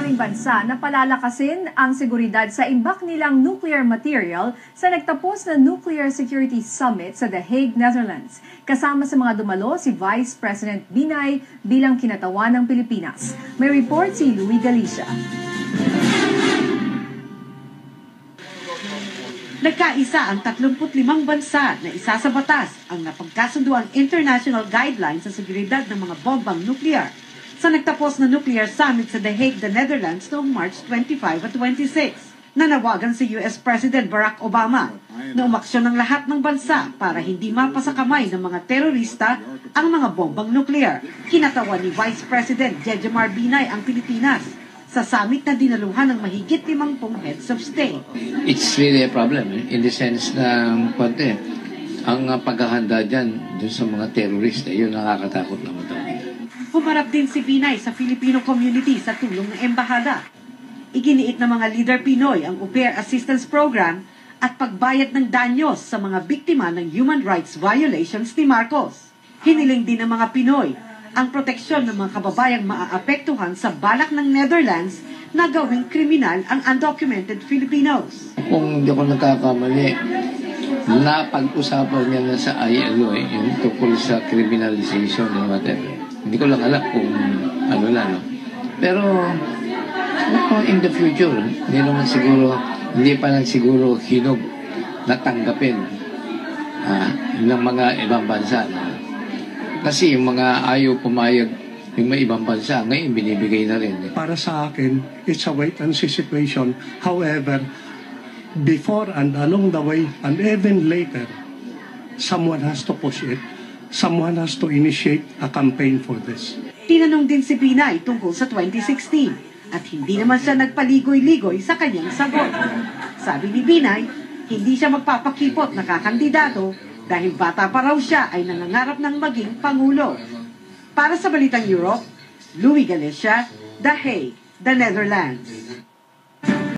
maraming bansa na palalakasin ang seguridad sa imbak nilang nuclear material sa nagtapos na Nuclear Security Summit sa The Hague, Netherlands. Kasama sa mga dumalo si Vice President Binay bilang kinatawan ng Pilipinas. May report si Louie Galicia. Nagkaisa ang 35 bansa na isa sa batas ang napagkasunduang international guidelines sa seguridad ng mga bombang nuclear sa nagtapos na Nuclear Summit sa The Hague, the Netherlands noong March 25 at 26. Nanawagan si US President Barack Obama na umaksyon ng lahat ng bansa para hindi mapasa kamay ng mga terorista ang mga bombang nuclear. Kinatawan ni Vice President Jejomar Binay ang Pilipinas sa summit na dinaluhan ng mahigit 50 heads of state. It's really a problem in the sense na ang paghahanda dyan sa mga terorista, yun nakakatakot naman daw. Humarap din si Binay sa Filipino community sa tulong ng embahada. Iginiit ng mga leader Pinoy ang Au Pair Assistance Program at pagbayad ng danyos sa mga biktima ng human rights violations ni Marcos. Hiniling din ng mga Pinoy ang proteksyon ng mga kababayang maaapektuhan sa balak ng Netherlands na gawing kriminal ang undocumented Filipinos. Kung hindi ako nagkakamali, napag-usapan niya na sa ILO yung tungkol sa criminalization ng whatever. Hindi ko lang alam kung ano lang. No? Pero in the future, hindi pa lang siguro hinog na tanggapin ng mga ibang bansa. No? Kasi yung mga ayaw pumayag yung may ibang bansa, ngayon binibigay na rin. Para sa akin, it's a wait-and-see situation. However, before and along the way, and even later, someone has to push it. Someone has to initiate a campaign for this. Tinanong din si Binay tungkol sa 2016 at hindi naman siya nagpaligoy-ligoy sa kanyang sagot. Sabi ni Binay, hindi siya magpapakipot na kakandidato dahil bata pa raw siya ay nangangarap ng maging Pangulo. Para sa Balitang Europe, Louie Galicia, The Hague, The Netherlands.